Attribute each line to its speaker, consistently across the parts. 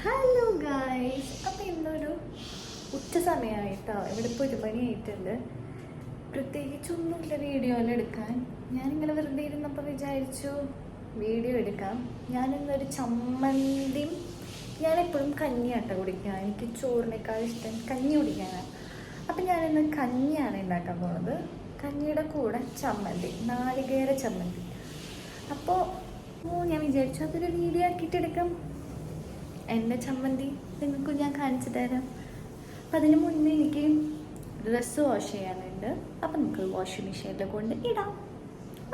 Speaker 1: Hello guys, അപ്പോൾ ഇന്നൊരു ഉച്ച സമയമായിട്ടോ. ഇവിടെ ഇപ്പോൾ ഒരു പണിയായിട്ടുണ്ട്. പ്രത്യേകിച്ചൊന്നുമില്ല വീഡിയോയിൽ എടുക്കാൻ. ഞാനിങ്ങനെ വെറുതെ ഇരുന്നപ്പോൾ വിചാരിച്ചു വീഡിയോ എടുക്കാം. ഞാനിന്നൊരു ചമ്മന്തിയും, ഞാനെപ്പോഴും കഞ്ഞിയാട്ടോ കുടിക്കുക. എനിക്ക് ചോറിനേക്കാൾ ഇഷ്ടം കഞ്ഞി കുടിക്കാനാണ്. അപ്പം ഞാനിന്ന് കഞ്ഞിയാണ് ഉണ്ടാക്കാൻ പോകുന്നത്. കഞ്ഞിയുടെ കൂടെ ചമ്മന്തി, നാളികേര ചമ്മന്തി. അപ്പോൾ ഞാൻ വിചാരിച്ചു അതൊരു വീഡിയോ ആക്കിയിട്ടെടുക്കാം. എൻ്റെ ചമ്മന്തി നിങ്ങൾക്ക് ഞാൻ കാണിച്ചു തരാം. അപ്പം അതിന് മുന്നേ എനിക്ക് ഡ്രസ്സ് വാഷ് ചെയ്യാനുണ്ട്. അപ്പം നമുക്ക് വാഷിംഗ് മെഷീനിൽ കൊണ്ട് ഇടാം.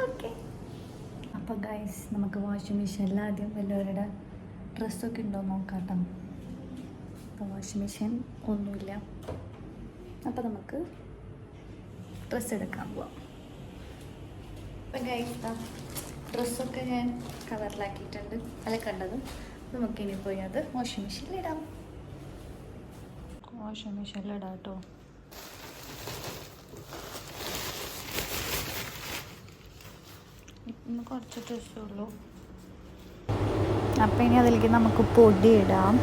Speaker 1: ഓക്കെ, അപ്പോൾ ഗൈസ് നമുക്ക് വാഷിംഗ് മെഷീനിൽ ആദ്യം വല്ലവരുടെ ഡ്രസ്സൊക്കെ ഉണ്ടോ നോക്കാട്ടോ. അപ്പോൾ വാഷിംഗ് മെഷീൻ ഒന്നുമില്ല. അപ്പോൾ നമുക്ക് ഡ്രസ്സ് എടുക്കാൻ പോവാം. അപ്പം ഗൈസ് ഡ്രസ്സൊക്കെ ഞാൻ കവറിലാക്കിയിട്ടുണ്ട്, അല്ല കണ്ടത്. നമുക്കിനി പോയി അത് വാഷിംഗ് മെഷീനിലിടാം. വാഷിംഗ് മെഷീനിലിടാം കേട്ടോ. ഇന്ന് കുറച്ച് ഡ്രസ്സേ ഉള്ളൂ. അപ്പം ഇനി അതിലേക്ക് നമുക്ക് പൊടി ഇടാം.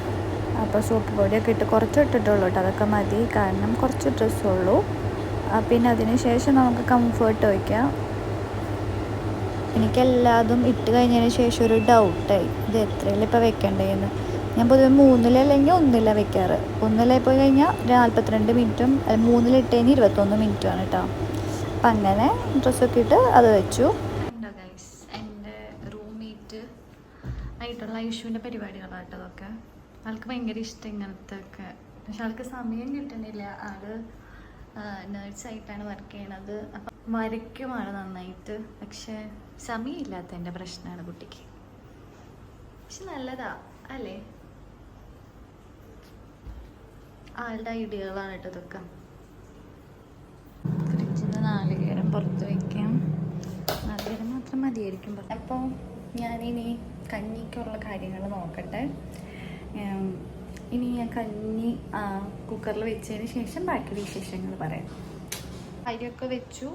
Speaker 1: അപ്പോൾ സോപ്പ് പൊടിയൊക്കെ ഇട്ട് കുറച്ച് ഇട്ടിട്ടുള്ളൂ കേട്ടോ. അതൊക്കെ മതി, കാരണം കുറച്ച് ഡ്രസ്സുള്ളൂ. പിന്നെ അതിന് ശേഷം നമുക്ക് കംഫേർട്ട് വയ്ക്കാം. എനിക്കെല്ലാതും ഇട്ട് കഴിഞ്ഞതിന് ശേഷം ഒരു ഡൗട്ടായി, ഇത് എത്രയിൽ ഇപ്പോൾ വെക്കേണ്ടതെന്ന്. ഞാൻ പൊതുവെ 3 അല്ലെങ്കിൽ 1 വെക്കാറ്. 1 പോയി കഴിഞ്ഞാൽ 42 മിനിറ്റും, 3 ഇട്ട് കഴിഞ്ഞാൽ 21 മിനിറ്റുമാണ് കേട്ടോ. അപ്പം അങ്ങനെ ഡ്രസ്സൊക്കെ ഇട്ട് അത് വെച്ചു. എൻ്റെ റൂംമേറ്റ് ആയിട്ടുള്ള ഐഷുവിൻ്റെ പരിപാടികളാണ് കേട്ടോ അതൊക്കെ. ആൾക്ക് ഭയങ്കര ഇഷ്ടം ഇങ്ങനത്തെ ഒക്കെ. പക്ഷെ ആൾക്ക് സമയം കിട്ടണില്ല. ആള് നേഴ്സായിട്ടാണ് വർക്ക് ചെയ്യണത്. അപ്പം വരയ്ക്കുമാണ് നന്നായിട്ട്. പക്ഷെ സമയമില്ലാത്തതിൻ്റെ പ്രശ്നമാണ് കുട്ടിക്ക്. പക്ഷെ നല്ലതാ അല്ലേ, ആളുടെ ഐഡിയകളാണ് കേട്ടോ ഇതൊക്കെ. ഫ്രിഡ്ജിൽ നിന്ന് നാളികേരം പുറത്ത് വയ്ക്കാം. നാളികേരം മാത്രം മതിയായിരിക്കും. അപ്പോൾ ഞാനിനി കഞ്ഞിക്കുള്ള കാര്യങ്ങൾ നോക്കട്ടെ. ഇനി ഞാൻ കഞ്ഞി കുക്കറിൽ വെച്ചതിന് ശേഷം ബാക്കി വിശേഷങ്ങൾ പറയാം. അരിയൊക്കെ വെച്ചു.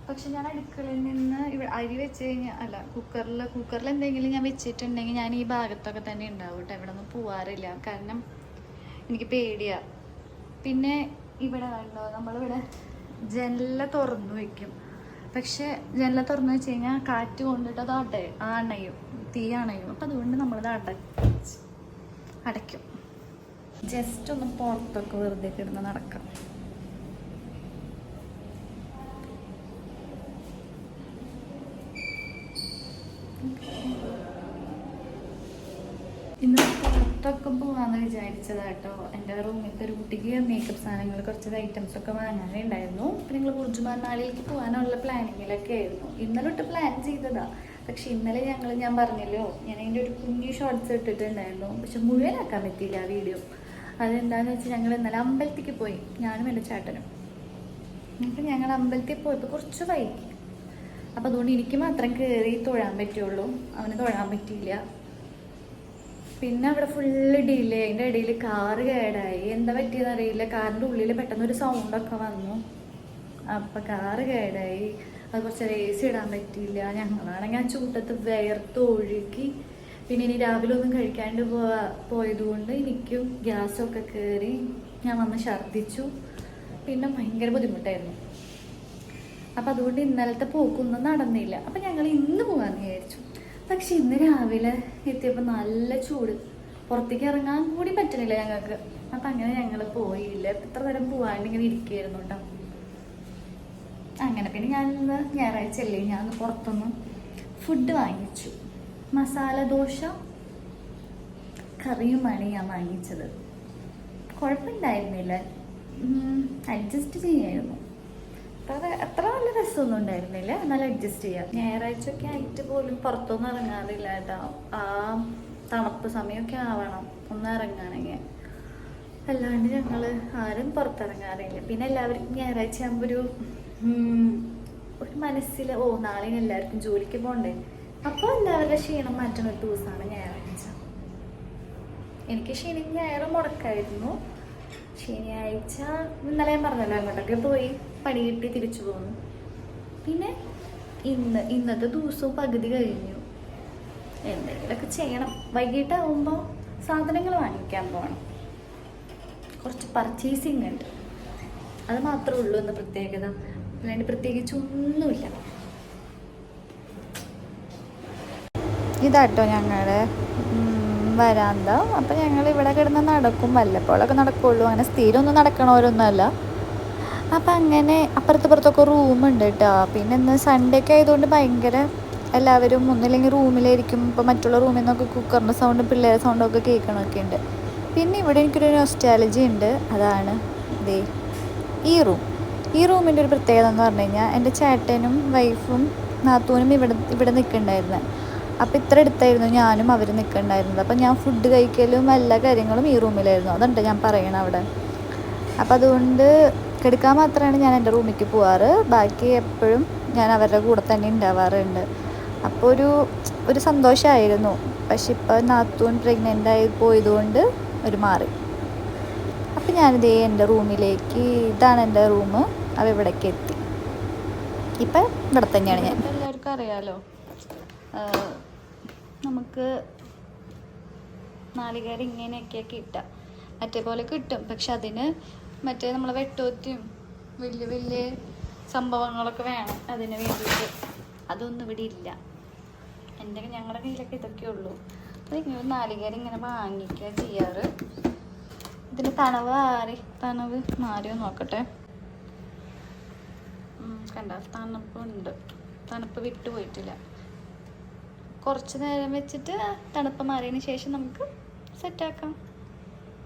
Speaker 1: പക്ഷെ ഞാൻ അടുക്കളയിൽ നിന്ന് അരി വെച്ച് കഴിഞ്ഞാൽ, അല്ല കുക്കറിൽ എന്തെങ്കിലും ഞാൻ വെച്ചിട്ടുണ്ടെങ്കിൽ ഞാൻ ഈ ഭാഗത്തൊക്കെ തന്നെ ഉണ്ടാവും കേട്ടോ. ഇവിടെ ഒന്നും പോവാറില്ല, കാരണം എനിക്ക് പേടിയാണ്. പിന്നെ ഇവിടെ കണ്ടോ, നമ്മളിവിടെ ജനല തുറന്നു വയ്ക്കും. പക്ഷെ ജനല തുറന്നു വെച്ച് കഴിഞ്ഞാൽ കാറ്റ് കൊണ്ടിട്ട് അത് അണയും, തീ അണയും. അപ്പം അതുകൊണ്ട് നമ്മളത് അടയ്ക്കും. ജസ്റ്റ് ഒന്ന് പുറത്തൊക്കെ വെറുതെ കിടന്ന് നടക്കാം. ഇന്ന് പുറത്തൊക്കെ പോകാമെന്ന് വിചാരിച്ചതാട്ടോ. എൻ്റെ റൂമിലത്തെ ഒരു കുട്ടിക്ക് മേക്കപ്പ് സാധനങ്ങൾ, കുറച്ച് ഐറ്റംസ് ഒക്കെ വാങ്ങാനുണ്ടായിരുന്നു. അപ്പം ഞങ്ങൾ ബുർജുമാൻ നാളിലേക്ക് പോകാനുള്ള പ്ലാനിങ്ങിലൊക്കെ ആയിരുന്നു. ഇന്നലെ തൊട്ട് പ്ലാൻ ചെയ്തതാ. പക്ഷെ ഇന്നലെ ഞാൻ പറഞ്ഞല്ലോ, ഞാൻ അതിൻ്റെ ഒരു കുഞ്ഞു ഷോർട്സ് ഇട്ടിട്ടുണ്ടായിരുന്നു. പക്ഷെ മുഴുവനാക്കാൻ പറ്റിയില്ല ആ വീഡിയോ. അതെന്താണെന്ന് വെച്ചാൽ ഞങ്ങൾ ഇന്നലെ അമ്പലത്തേക്ക് പോയി, ഞാനും എൻ്റെ ചേട്ടനും. അപ്പം ഞങ്ങൾ അമ്പലത്തിൽ പോയപ്പോൾ കുറച്ച് വൈകി. അപ്പം അതുകൊണ്ട് എനിക്ക് മാത്രം കയറി തൊഴാൻ പറ്റുള്ളൂ, അവന് തൊഴാൻ പറ്റിയില്ല. പിന്നെ അവിടെ ഫുള്ള് ഡിലേ. അതിൻ്റെ ഇടയിൽ കാറ് കേടായി. എന്താ പറ്റിയെന്ന് അറിയില്ല. കാറിൻ്റെ ഉള്ളിൽ പെട്ടെന്നൊരു സൗണ്ടൊക്കെ വന്നു. അപ്പം കാറ് കേടായി. അത് കുറച്ച് റേസ് ഇടാൻ പറ്റിയില്ല. ഞങ്ങളാണെങ്കിൽ ആ ചൂട്ടത്ത് വിയർത്ത് ഒഴുകി. പിന്നെ ഇനി രാവിലെ ഒന്നും കഴിക്കാണ്ട് പോയതുകൊണ്ട് എനിക്കും ഗ്യാസൊക്കെ കയറി. ഞാൻ വന്ന് ഛർദ്ദിച്ചു. പിന്നെ ഭയങ്കര ബുദ്ധിമുട്ടായിരുന്നു. അപ്പം അതുകൊണ്ട് ഇന്നലത്തെ പോക്കൊന്നും നടന്നില്ല. അപ്പം ഞങ്ങൾ ഇന്ന് പോകാമെന്ന് വിചാരിച്ചു. പക്ഷെ ഇന്ന് രാവിലെ എത്തിയപ്പോൾ നല്ല ചൂട്, പുറത്തേക്ക് ഇറങ്ങാൻ കൂടി പറ്റണില്ല ഞങ്ങൾക്ക്. അപ്പം അങ്ങനെ ഞങ്ങൾ പോയില്ല. ഇത്ര നേരം പോകാണ്ട് ഇങ്ങനെ ഇരിക്കുകയായിരുന്നു കേട്ടോ. അങ്ങനെ പിന്നെ ഞാനിന്ന് ഞായറാഴ്ച അല്ലേ, ഞാൻ പുറത്തുനിന്ന് ഫുഡ് വാങ്ങിച്ചു. മസാല ദോശ കറിയുമാണ് ഞാൻ വാങ്ങിച്ചത്. കുഴപ്പമുണ്ടായിരുന്നില്ല, അഡ്ജസ്റ്റ് ചെയ്യായിരുന്നു. അത്ര നല്ല രസമൊന്നും ഉണ്ടായിരുന്നില്ല, എന്നാലും അഡ്ജസ്റ്റ് ചെയ്യാം. ഞായറാഴ്ചയൊക്കെ ആയിട്ട് പോലും പുറത്തൊന്നും ഇറങ്ങാറില്ല കേട്ടോ. ആ തണുപ്പ് സമയമൊക്കെ ആവണം ഒന്ന് ഇറങ്ങുകയാണെങ്കിൽ. അല്ലാണ്ട് ഞങ്ങൾ ആരും പുറത്തിറങ്ങാറില്ല. പിന്നെ എല്ലാവർക്കും ഞായറാഴ്ച ആകുമ്പോൾ ഒരു മനസ്സിൽ നാളെ എല്ലാവർക്കും ജോലിക്ക് പോകണ്ടേ. അപ്പോൾ എല്ലാവരുടെ ക്ഷീണം മാറ്റുന്ന ഒരു ദിവസമാണ് ഞായറാഴ്ച. എനിക്ക് ശനി ഞായറും മുടക്കായിരുന്നു. ശനിയാഴ്ച ഇന്നലെ ഞാൻ പറഞ്ഞല്ലോ, അങ്ങോട്ടൊക്കെ പോയി പണി കിട്ടി തിരിച്ചു പോന്നു. പിന്നെ ഇന്നത്തെ ദിവസവും പകുതി കഴിഞ്ഞു. എന്തെങ്കിലുമൊക്കെ ചെയ്യണം. വൈകിട്ടാവുമ്പോൾ സാധനങ്ങൾ വാങ്ങിക്കാൻ പോകണം. കുറച്ച് പർച്ചേസിങ് ഉണ്ട്, അത് മാത്രമേ ഉള്ളൂ എന്ന പ്രത്യേകത. അല്ലാണ്ട് പ്രത്യേകിച്ചൊന്നുമില്ല. ഇതാട്ടോ ഞങ്ങളുടെ വരാന്ത. അപ്പം ഞങ്ങൾ ഇവിടെ കിടന്ന് നടക്കും, വല്ലപ്പോഴൊക്കെ നടക്കുള്ളൂ. അങ്ങനെ സ്ഥിരമൊന്നും നടക്കണവരൊന്നുമല്ല. അപ്പം അങ്ങനെ അപ്പുറത്തപ്പുറത്തൊക്കെ റൂമുണ്ട് കേട്ടോ. പിന്നെ ഇന്ന് സൺഡേ ഒക്കെ ആയതുകൊണ്ട് ഭയങ്കര എല്ലാവരും ഒന്നില്ലെങ്കിൽ റൂമിലായിരിക്കും. ഇപ്പോൾ മറ്റുള്ള റൂമിൽ നിന്നൊക്കെ കുക്കറിൻ്റെ സൗണ്ടും പിള്ളേരുടെ സൗണ്ടൊക്കെ കേൾക്കണമൊക്കെ ഉണ്ട്. പിന്നെ ഇവിടെ എനിക്കൊരു നൊസ്റ്റാലജി ഉണ്ട്. അതാണ് ദേ ഈ റൂമിൻ്റെ ഒരു പ്രത്യേകത എന്ന് പറഞ്ഞു കഴിഞ്ഞാൽ എൻ്റെ ചേട്ടനും വൈഫും നാത്തൂനും ഇവിടെ നിൽക്കുന്നുണ്ടായിരുന്നത്. അപ്പോൾ ഇത്ര അടുത്തായിരുന്നു ഞാനും അവർ നിൽക്കുന്നുണ്ടായിരുന്നത്. അപ്പം ഞാൻ ഫുഡ് കഴിക്കലും എല്ലാ കാര്യങ്ങളും ഈ റൂമിലായിരുന്നു. അതുണ്ട് ഞാൻ പറയണം അവിടെ. അപ്പം അതുകൊണ്ട് കിടക്കാൻ മാത്രമാണ് ഞാൻ എൻ്റെ റൂമിലേക്ക് പോവാറ്. ബാക്കി എപ്പോഴും ഞാൻ അവരുടെ കൂടെ തന്നെ ഉണ്ടാവാറുണ്ട്. അപ്പോൾ ഒരു സന്തോഷമായിരുന്നു. പക്ഷെ ഇപ്പോൾ നാത്തൂൻ പ്രഗ്നൻ്റ് ആയി പോയതുകൊണ്ട് ഒരു മാറി. അപ്പം ഞാനിതേ എൻ്റെ റൂമിലേക്ക്, ഇതാണ് എൻ്റെ റൂം. അവ ഇവിടേക്ക് എത്തി. ഇപ്പം ഇവിടെ തന്നെയാണ് ഞാൻ. എല്ലാവർക്കും അറിയാമല്ലോ, നമുക്ക് നാളികേരം ഇങ്ങനെയൊക്കെ കിട്ടുക. മറ്റേ പോലെ കിട്ടും, പക്ഷെ അതിന് മറ്റേ നമ്മളെ വെട്ടോറ്റും വലിയ വലിയ സംഭവങ്ങളൊക്കെ വേണം അതിന് വേണ്ടിയിട്ട്. അതൊന്നും ഇവിടെ ഇല്ല. ഞങ്ങളുടെ കയ്യിലൊക്കെ ഇതൊക്കെ ഉള്ളൂ. അപ്പോൾ ഇങ്ങനെ നാളികേരം ഇങ്ങനെ വാങ്ങിക്കുക ചെയ്യാറ്. ഇതിന് തണവ് മാറിയോ നോക്കട്ടെ. കണ്ട തണുപ്പുണ്ട്, തണുപ്പ് വിട്ടുപോയിട്ടില്ല. കുറച്ച് നേരം വെച്ചിട്ട് തണുപ്പ് മാറിയതിന് ശേഷം നമുക്ക് സെറ്റാക്കാം.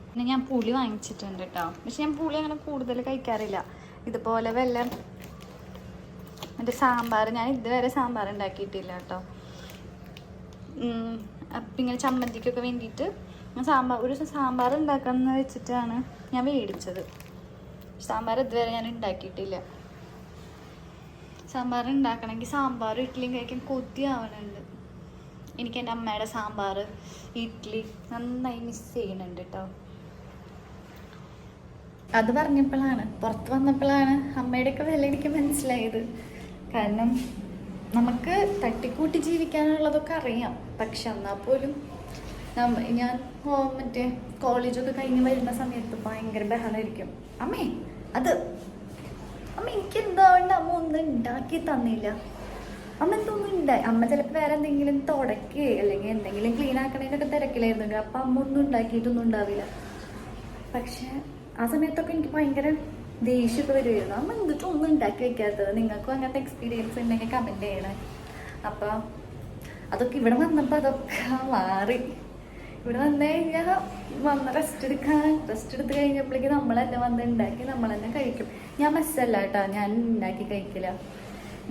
Speaker 1: പിന്നെ ഞാൻ പുളി വാങ്ങിച്ചിട്ടുണ്ട് കേട്ടോ. പക്ഷെ ഞാൻ പുളി അങ്ങനെ കൂടുതൽ കഴിക്കാറില്ല. ഇതുപോലെ വല്ല മറ്റേ സാമ്പാർ, ഞാൻ ഇതുവരെ സാമ്പാർ ഉണ്ടാക്കിയിട്ടില്ല കേട്ടോ. അപ്പം ഇങ്ങനെ ചമ്മന്തിക്കൊക്കെ വേണ്ടിയിട്ട് ഒരു സാമ്പാർ ഉണ്ടാക്കാമെന്ന് വെച്ചിട്ടാണ് ഞാൻ മേടിച്ചത്. സാമ്പാർ ഇതുവരെ ഞാൻ ഉണ്ടാക്കിയിട്ടില്ല. സാമ്പാർ ഉണ്ടാക്കണമെങ്കിൽ സാമ്പാർ ഇഡ്ഡലിയും കഴിക്കാൻ കൊതിയാവണുണ്ട്. എനിക്ക് എൻ്റെ അമ്മയുടെ സാമ്പാർ ഇഡ്ഡലി നന്നായി മിസ് ചെയ്യുന്നുണ്ട് കേട്ടോ. അത് പറഞ്ഞപ്പോഴാണ്, പുറത്ത് വന്നപ്പോഴാണ് അമ്മയുടെയൊക്കെ വില എനിക്ക് മനസ്സിലായത്. കാരണം നമുക്ക് തട്ടിക്കൂട്ടി ജീവിക്കാനുള്ളതൊക്കെ അറിയാം. പക്ഷെ എന്നാൽ പോലും ഞാൻ മറ്റേ കോളേജൊക്കെ കഴിഞ്ഞ് വരുന്ന സമയത്ത് ഭയങ്കര ബഹളമായിരിക്കും. അമ്മ എനിക്ക് എന്തുകൊണ്ട് അമ്മ ഒന്നും ഉണ്ടാക്കി തന്നില്ല, അമ്മ എന്തൊന്നും ഉണ്ടായി. അമ്മ ചിലപ്പോൾ വേറെ എന്തെങ്കിലും തുടക്കുകയോ അല്ലെങ്കിൽ എന്തെങ്കിലും ക്ലീൻ ആക്കണേനൊക്കെ തിരക്കിലായിരുന്നു. അപ്പം അമ്മ ഒന്നും ഉണ്ടാക്കിയിട്ടൊന്നും ഉണ്ടാവില്ല. പക്ഷെ ആ സമയത്തൊക്കെ എനിക്ക് ഭയങ്കര ദേഷ്യമൊക്കെ വരുമായിരുന്നു. അമ്മ എന്നിട്ടും ഒന്നും ഉണ്ടാക്കി വെക്കാത്തത്. നിങ്ങൾക്കും അങ്ങനത്തെ എക്സ്പീരിയൻസ് ഉണ്ടെങ്കിൽ കമൻറ്റ് ചെയ്യണേ. അപ്പം അതൊക്കെ ഇവിടെ വന്നപ്പോൾ അതൊക്കെ മാറി. ഇവിടെ വന്നു കഴിഞ്ഞാൽ റെസ്റ്റ് എടുത്ത് കഴിഞ്ഞപ്പോഴേക്ക് നമ്മൾ തന്നെ വന്ന് ഉണ്ടാക്കി നമ്മൾ തന്നെ കഴിക്കും. ഞാൻ മെസ്സല്ല കേട്ടോ, ഞാൻ ഉണ്ടാക്കി കഴിക്കില്ല.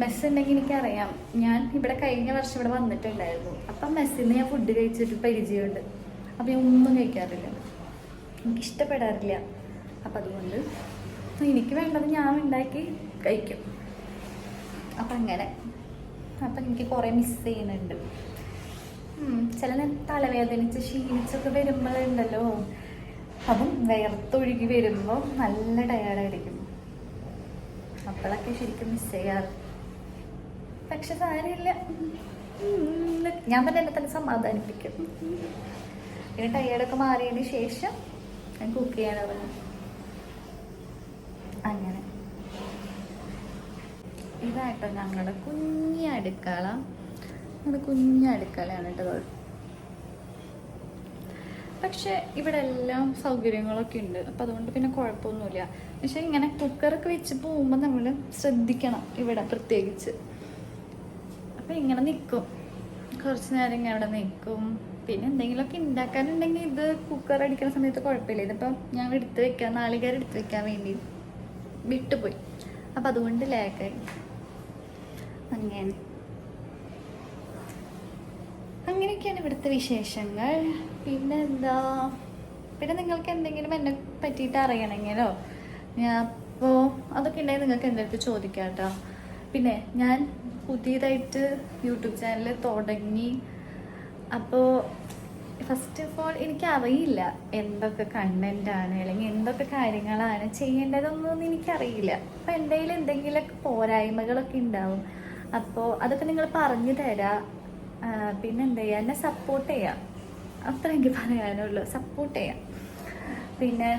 Speaker 1: മെസ്സ് ഉണ്ടെങ്കിൽ എനിക്കറിയാം. ഞാൻ ഇവിടെ കഴിഞ്ഞ വർഷം ഇവിടെ വന്നിട്ടുണ്ടായിരുന്നു. അപ്പം മെസ്സിൽ നിന്ന് ഞാൻ ഫുഡ് കഴിച്ചിട്ട് പരിചയമുണ്ട്. അപ്പം ഞാൻ ഒന്നും കഴിക്കാറില്ല, എനിക്കിഷ്ടപ്പെടാറില്ല. അപ്പം അതുകൊണ്ട് എനിക്ക് വേണ്ടത് ഞാൻ ഉണ്ടാക്കി കഴിക്കും. അപ്പം അങ്ങനെ എനിക്ക് കുറേ മിസ് ചെയ്യുന്നുണ്ട്. ചില തലവേദനിച്ച് ക്ഷീണിച്ചൊക്കെ വരുമ്പോഴുണ്ടല്ലോ, അതും വിയർത്തൊഴുകി വരുമ്പോൾ നല്ല ടയേർഡായിരിക്കും. അപ്പോഴൊക്കെ ശരിക്കും മിസ് ചെയ്യാറ്. പക്ഷെ സാരമില്ല, ഞാൻ തന്നെ എന്നെ തന്നെ സമാധാനിപ്പിക്കും. പിന്നെ ടയേർഡൊക്കെ മാറിയതിന് ശേഷം ഞാൻ കുക്ക് ചെയ്യാൻ തുടങ്ങും. അങ്ങനെ ഇതാട്ടോ ഞങ്ങളുടെ കുഞ്ഞടുക്കള. കുഞ്ഞടുക്കളയാണ് കേട്ടോ. പക്ഷെ ഇവിടെ എല്ലാം സൗകര്യങ്ങളൊക്കെ ഉണ്ട്. അപ്പം അതുകൊണ്ട് പിന്നെ കുഴപ്പമൊന്നുമില്ല. പക്ഷെ ഇങ്ങനെ കുക്കറൊക്കെ വെച്ച് പോകുമ്പോൾ നമ്മൾ ശ്രദ്ധിക്കണം, ഇവിടെ പ്രത്യേകിച്ച്. അപ്പം ഇങ്ങനെ നിൽക്കും, കുറച്ച് നേരം ഇങ്ങനെ അവിടെ നിൽക്കും. പിന്നെ എന്തെങ്കിലുമൊക്കെ ഉണ്ടാക്കാനുണ്ടെങ്കിൽ ഇത് കുക്കർ അടിക്കുന്ന സമയത്ത് കുഴപ്പമില്ല. ഇതിപ്പം ഞാൻ നാളികേരം എടുത്ത് വെക്കാൻ വേണ്ടി വിട്ടുപോയി. അപ്പം അതുകൊണ്ട് ലാഗായി. അങ്ങനെയൊക്കെയാണ് ഇവിടുത്തെ വിശേഷങ്ങൾ. പിന്നെ നിങ്ങൾക്ക് എന്തെങ്കിലും എന്നെ പറ്റിയിട്ട് അറിയണമെങ്കിലോ അപ്പോൾ അതൊക്കെ ഉണ്ടെങ്കിൽ നിങ്ങൾക്ക് എൻ്റെ അടുത്ത് ചോദിക്കാം കേട്ടോ. പിന്നെ ഞാൻ പുതിയതായിട്ട് യൂട്യൂബ് ചാനൽ തുടങ്ങി. അപ്പോൾ ഫസ്റ്റ് ഓഫ് ഓൾ എനിക്കറിയില്ല എന്തൊക്കെ കണ്ടൻ്റാണ് അല്ലെങ്കിൽ എന്തൊക്കെ കാര്യങ്ങളാണ് ചെയ്യേണ്ടതെന്നൊന്നും എനിക്കറിയില്ല. അപ്പോൾ എൻ്റെ കയ്യിൽ എന്തെങ്കിലുമൊക്കെ പോരായ്മകളൊക്കെ ഉണ്ടാവും. അപ്പോൾ അതൊക്കെ നിങ്ങൾ പറഞ്ഞു തരാം. പിന്നെ എന്താ ചെയ്യുക, എന്നെ സപ്പോർട്ട് ചെയ്യാം. അത്ര എനിക്ക് പറയാനുള്ളൂ. സപ്പോർട്ട് ചെയ്യാം. പിന്നെ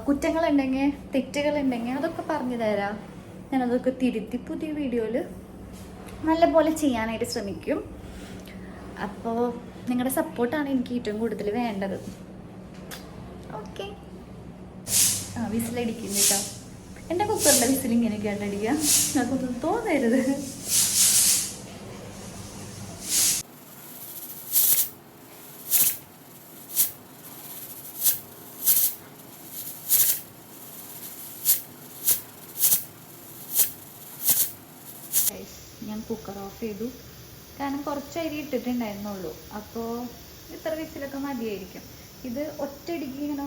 Speaker 1: കുറ്റങ്ങളുണ്ടെങ്കിൽ തെറ്റുകളുണ്ടെങ്കിൽ അതൊക്കെ പറഞ്ഞു തരാം. ഞാനതൊക്കെ തിരുത്തി പുതിയ വീഡിയോയിൽ നല്ലപോലെ ചെയ്യാനായിട്ട് ശ്രമിക്കും. അപ്പോൾ നിങ്ങളുടെ സപ്പോർട്ടാണ് എനിക്ക് ഏറ്റവും കൂടുതൽ വേണ്ടത്. ഓക്കെ. വിസിലടിക്കുന്നു കേട്ടോ. എൻ്റെ കുക്കറിൻ്റെ വിസിൽ ഇങ്ങനെയൊക്കെയാണ് അടിക്കുക. അതൊന്നും തോന്നരുത്. ഞാൻ കുക്കർ ഓഫ് ചെയ്തു. കാരണം കുറച്ച് അരി ഇട്ടിട്ടുണ്ടായിരുന്നുള്ളൂ. അപ്പോൾ ഇത്ര വിസിലൊക്കെ മതിയായിരിക്കും. ഇത് ഒറ്റയടിക്ക് ഇങ്ങനെ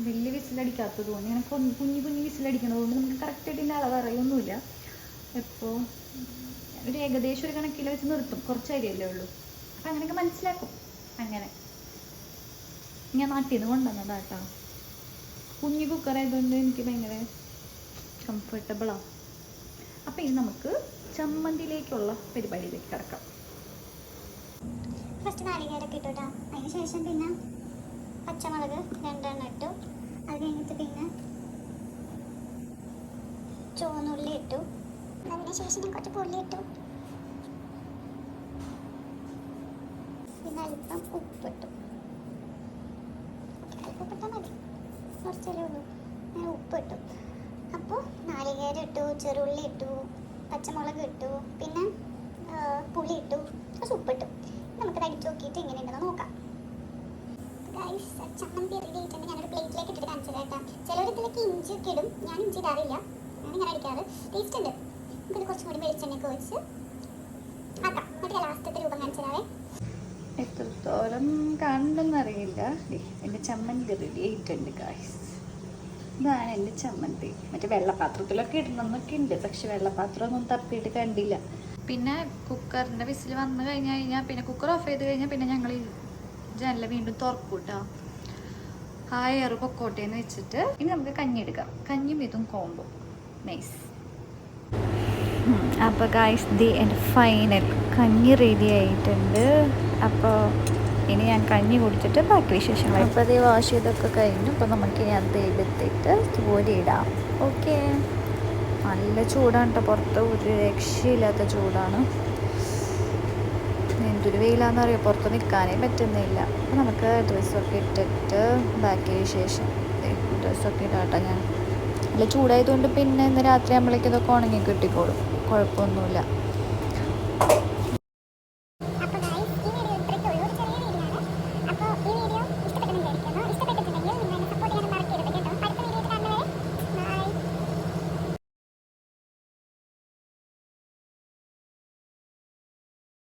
Speaker 1: വലിയ വിസിലടിക്കാത്തത് കൊണ്ട്, ഇങ്ങനെ കുഞ്ഞു കുഞ്ഞു വിസിലടിക്കുന്നത് കൊണ്ട് നമുക്ക് കറക്റ്റായിട്ട് ഇതിൻ്റെ അളവ് അറിയൊന്നുമില്ല. ഇപ്പോൾ ഒരു ഏകദേശം ഒരു കണക്കിൽ വെച്ച് നിർത്തും. കുറച്ച് അരിയല്ലേ ഉള്ളൂ. അപ്പം അങ്ങനെയൊക്കെ മനസ്സിലാക്കും. അങ്ങനെ ഞാൻ നാട്ടിൽ നിന്ന് കൊണ്ടുവന്നതാണ് കേട്ടോ. കുഞ്ഞു കുക്കറായതുകൊണ്ട് എനിക്ക് ഭയങ്കര കംഫർട്ടബിളാണ്. അപ്പം ഇനി നമുക്ക് ചമ്മന്തിയിലേക്കുള്ള പരിപാടിയിലേക്ക് കിടക്കാം.
Speaker 2: ഫസ്റ്റ് നാളികേരൊക്കെ ഇട്ടു കേട്ടോ. അതിന് ശേഷം പിന്നെ പച്ചമുളക് 2 എണ്ണം ഇട്ടു. അത് കഴിഞ്ഞിട്ട് പിന്നെ ചുവന്നുള്ളി ഇട്ടു. അതിന് ശേഷം ഞാൻ കുറച്ച് പുളി ഇട്ടു. പിന്നെ അല്പം ഉപ്പിട്ടു. അല്പം ഉപ്പിട്ടാൽ മതി, കുറച്ചല്ലേ ഉള്ളൂ. ഞാൻ ഉപ്പിട്ടു. അപ്പോൾ നാളികേരം ഇട്ടു, ചെറുള്ളി ഇട്ടു, പച്ചമുളക് ഇട്ടു, പിന്നെ പുളി ഇട്ടു, കുറച്ച് ഉപ്പിട്ടു. നമുക്ക് അടിച്ച് നോക്കിയിട്ട് എങ്ങനെയുണ്ടെന്ന് നോക്കാം. ഗൈസ്, ചമ്മന്തി റെഡി ആയിട്ടുണ്ട്. ഞാനൊരു പ്ലേറ്റിലേക്ക് ഇട്ടിട്ട് കാണിച്ചു തരാം. ചിലർ ഇതിലേക്ക് ഇഞ്ചി ഒക്കെ ഇടും. ഞാൻ ഇഞ്ചി ഇടാറില്ല. ഞാനിങ്ങനെ അടിക്കാറ്. ടേസ്റ്റ് ഉണ്ട്. നമുക്കിത് കുറച്ചും കൂടി വെളിച്ചെണ്ണയൊക്കെ ഒഴിച്ച് ആക്കാം. എന്നിട്ട് ലാസ്റ്റത്തെ രൂപം കാണിച്ചു തരാവേ.
Speaker 1: എത്രത്തോളം കാണണമെന്നറിയില്ല. എൻ്റെ ചമ്മന്തി റെഡി ആയിട്ടുണ്ട് ഗൈസ്. ഇതാണ് എൻ്റെ ചമ്മന്തി. മറ്റേ വെള്ളപ്പാത്രത്തിലൊക്കെ ഇടുന്നൊക്കെ ഉണ്ട്. പക്ഷെ വെള്ളപ്പാത്രമൊന്നും തപ്പിയിട്ട് കണ്ടില്ല. പിന്നെ കുക്കറിൻ്റെ വിസിൽ വന്നു കഴിഞ്ഞാൽ പിന്നെ കുക്കർ ഓഫ് ചെയ്ത് കഴിഞ്ഞാൽ പിന്നെ ഞങ്ങൾ ഈ ജനൽ വീണ്ടും തുറക്കും കേട്ടോ. ആ എയർ പൊക്കോട്ടേന്ന് വെച്ചിട്ട് ഇനി നമുക്ക് കഞ്ഞി എടുക്കാം. കഞ്ഞിയും ഇതും കോംബോ നൈസ്. അപ്പോൾ ഗൈസ്, എൻ്റെ ഫൈനൽ കഞ്ഞി റെഡി ആയിട്ടുണ്ട്. അപ്പോൾ ഇനി ഞാൻ കഞ്ഞി കുടിച്ചിട്ട് ബാക്കി വിശേഷങ്ങൾ. അപ്പോൾ അത് വാഷ് ചെയ്തൊക്കെ കഴിഞ്ഞു. അപ്പോൾ നമുക്ക് ഇനി അത് എടുത്തിട്ട് ജോലി ഇടാം. ഓക്കെ. നല്ല ചൂടാണ് കേട്ടോ പുറത്ത്. ഒരു രക്ഷയില്ലാത്ത ചൂടാണ്. എന്തൊരു വെയിലാണെന്നറിയോ. പുറത്ത് നിൽക്കാനേ പറ്റുന്നില്ല. അപ്പോൾ നമുക്ക് ഡ്രസ്സൊക്കെ ഇട്ടിട്ട് ബാക്കി വിശേഷം. ഡ്രസ്സൊക്കെ ഇടാട്ടോ ഞാൻ. നല്ല ചൂടായതുകൊണ്ട് പിന്നെ ഇന്ന് രാത്രി ആകുമ്പോഴേക്കും ഇതൊക്കെ ഉണങ്ങി കിട്ടിക്കോളും. കുഴപ്പമൊന്നുമില്ല.